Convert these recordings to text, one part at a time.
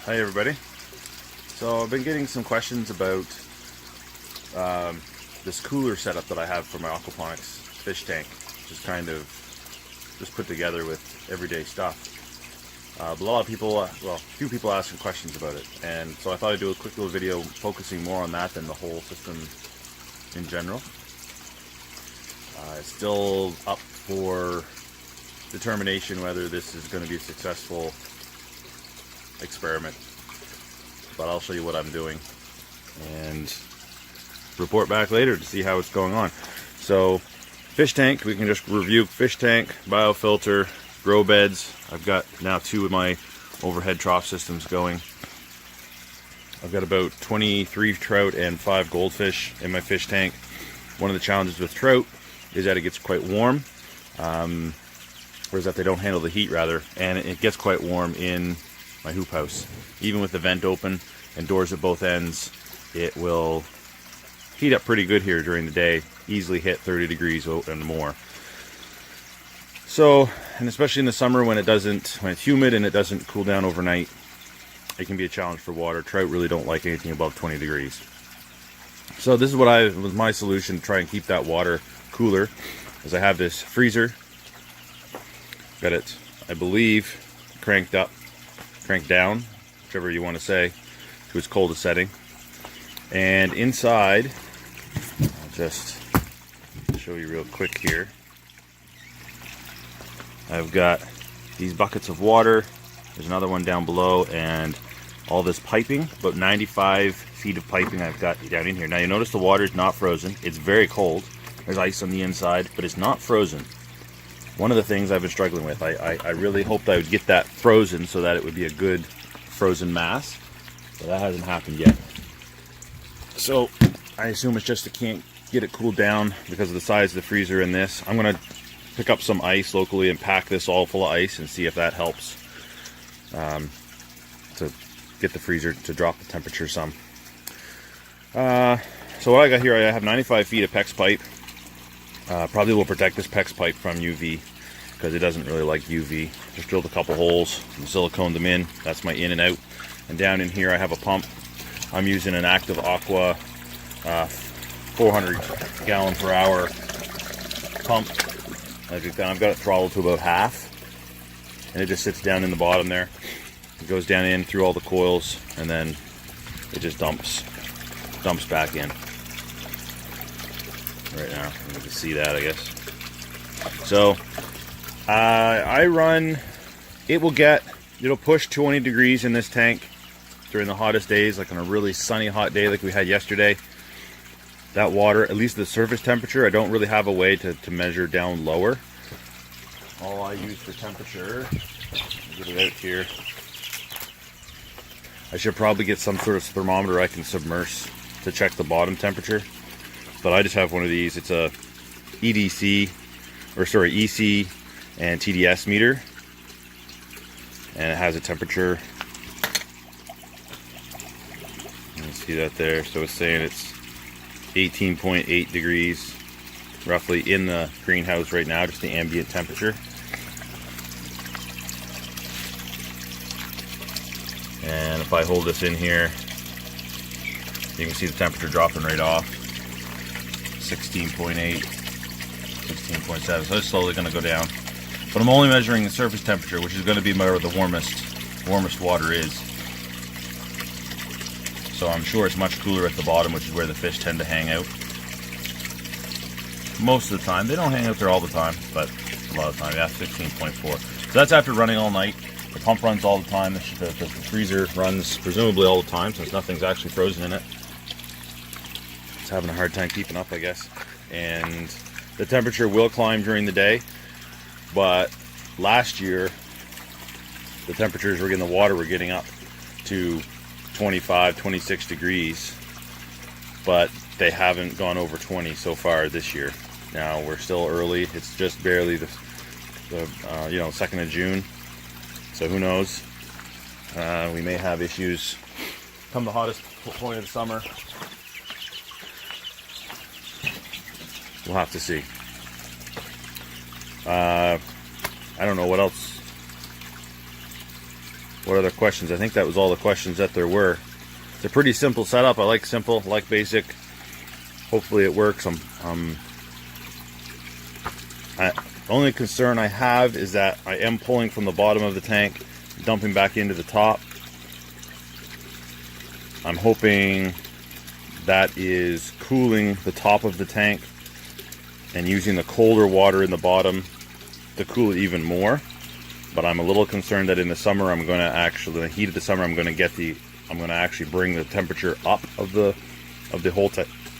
Hi everybody. So I've been getting some questions about this cooler setup that I have for my aquaponics fish tank, which is kind of just put together with everyday stuff. But a lot of people, a few people asking questions about it, and so I thought I'd do a quick little video focusing more on that than the whole system in general. It's still up for determination whether this is going to be a successful experiment, but I'll show you what I'm doing and report back later to see how it's going on. So fish tank, we can just review fish tank, biofilter, grow beds. I've got now 2 of my overhead trough systems going. I've got about 23 trout and 5 goldfish in my fish tank. One of the challenges with trout is that it gets quite warm, whereas that they don't handle the heat rather, and it gets quite warm in my hoop house. Even with the vent open and doors at both ends, it will heat up pretty good here during the day, easily hit 30 degrees and more. So, and especially in the summer when it's humid and it doesn't cool down overnight, it can be a challenge for water. Trout really don't like anything above 20 degrees. So this is what was my solution to try and keep that water cooler, is I have this freezer. Got it, I believe, cranked down, whichever you want to say, to its coldest setting. And inside, I'll just show you real quick here. I've got these buckets of water. There's another one down below, and all this piping, about 95 feet of piping I've got down in here. Now you notice the water is not frozen. It's very cold. There's ice on the inside, but it's not frozen. One of the things I've been struggling with, I really hoped I would get that frozen so that it would be a good frozen mass, but that hasn't happened yet. So I assume it's just I can't get it cooled down because of the size of the freezer in this. I'm going to pick up some ice locally and pack this all full of ice and see if that helps to get the freezer to drop the temperature some. So what I got here, I have 95 feet of PEX pipe. Probably will protect this PEX pipe from UV because it doesn't really like UV. Just drilled a couple holes and siliconed them in. That's my in and out. And down in here I have a pump. I'm using an Active Aqua 400 gallon per hour pump. I've got it throttled to about half, and it just sits down in the bottom there. It goes down in through all the coils, and then it just dumps back in. Right now, you can see that, I guess. So I run, it'll push 20 degrees in this tank during the hottest days, like on a really sunny hot day like we had yesterday. That water, at least the surface temperature, I don't really have a way to measure down lower. All I use for temperature, get it out here. I should probably get some sort of thermometer I can submerge to check the bottom temperature. But I just have one of these. It's a EC and TDS meter, and it has a temperature. You can see that there. So it's saying it's 18.8 degrees roughly in the greenhouse right now, just the ambient temperature. And if I hold this in here, you can see the temperature dropping right off. 16.8, 16.7, so it's slowly going to go down. But I'm only measuring the surface temperature, which is going to be where the warmest water is. So I'm sure it's much cooler at the bottom, which is where the fish tend to hang out. Most of the time. They don't hang out there all the time, but a lot of the time, yeah, 16.4. So that's after running all night. The pump runs all the time. The freezer runs presumably all the time, since nothing's actually frozen in it. It's having a hard time keeping up, I guess. And the temperature will climb during the day, but last year the temperatures in the water were getting up to 25, 26 degrees, but they haven't gone over 20 so far this year. Now we're still early. It's just barely the 2nd of June, so who knows? We may have issues come the hottest point of the summer. We'll have to see. I don't know what else what other questions? I think that was all the questions that there were. It's a pretty simple setup. I like simple, I like basic. Hopefully it works. The only concern I have is that I am pulling from the bottom of the tank, dumping back into the top. I'm hoping that is cooling the top of the tank and using the colder water in the bottom to cool it even more. But I'm a little concerned that in the summer I'm going to actually, in the heat of the summer, I'm going to actually bring the temperature up of the whole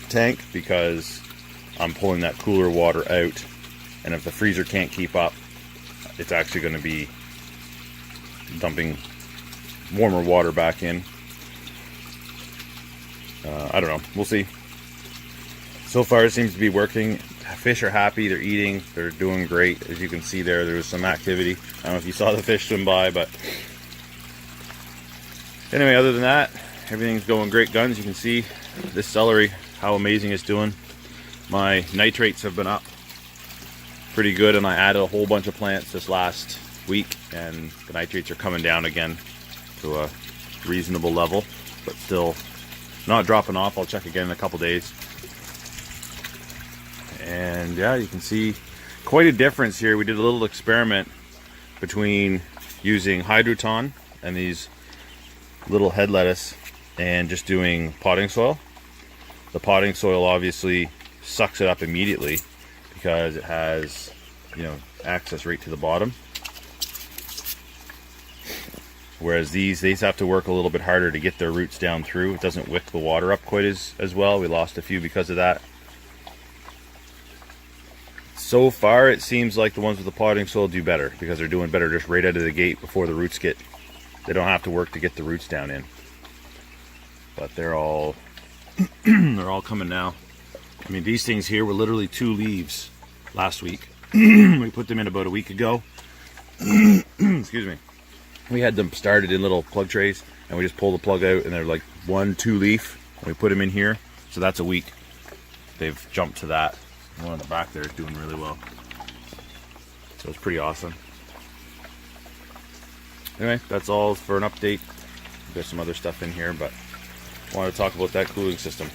tank, because I'm pulling that cooler water out, and if the freezer can't keep up, it's actually going to be dumping warmer water back in. I don't know, we'll see. So far it seems to be working. Fish are happy, they're eating, they're doing great. As you can see there was some activity. I don't know if you saw the fish swim by, but anyway, other than that, everything's going great guns. You can see this celery, how amazing it's doing. My nitrates have been up pretty good, and I added a whole bunch of plants this last week, and the nitrates are coming down again to a reasonable level, but still not dropping off. I'll check again in a couple days. And yeah, you can see quite a difference here. We did a little experiment between using Hydroton and these little head lettuce and just doing potting soil. The potting soil obviously sucks it up immediately because it has, you know, access right to the bottom. Whereas these have to work a little bit harder to get their roots down through. It doesn't wick the water up quite as well. We lost a few because of that. So far, it seems like the ones with the potting soil do better because they're doing better just right out of the gate before the roots get, they don't have to work to get the roots down in. But they're all, they're all coming now. I mean, these things here were literally 2 leaves last week. We put them in about a week ago. Excuse me. We had them started in little plug trays, and we just pulled the plug out, and they're like 1, 2 leaf, and we put them in here. So that's a week. They've jumped to that. One on the back there is doing really well. So it's pretty awesome. Anyway, that's all for an update. There's some other stuff in here, but I want to talk about that cooling system.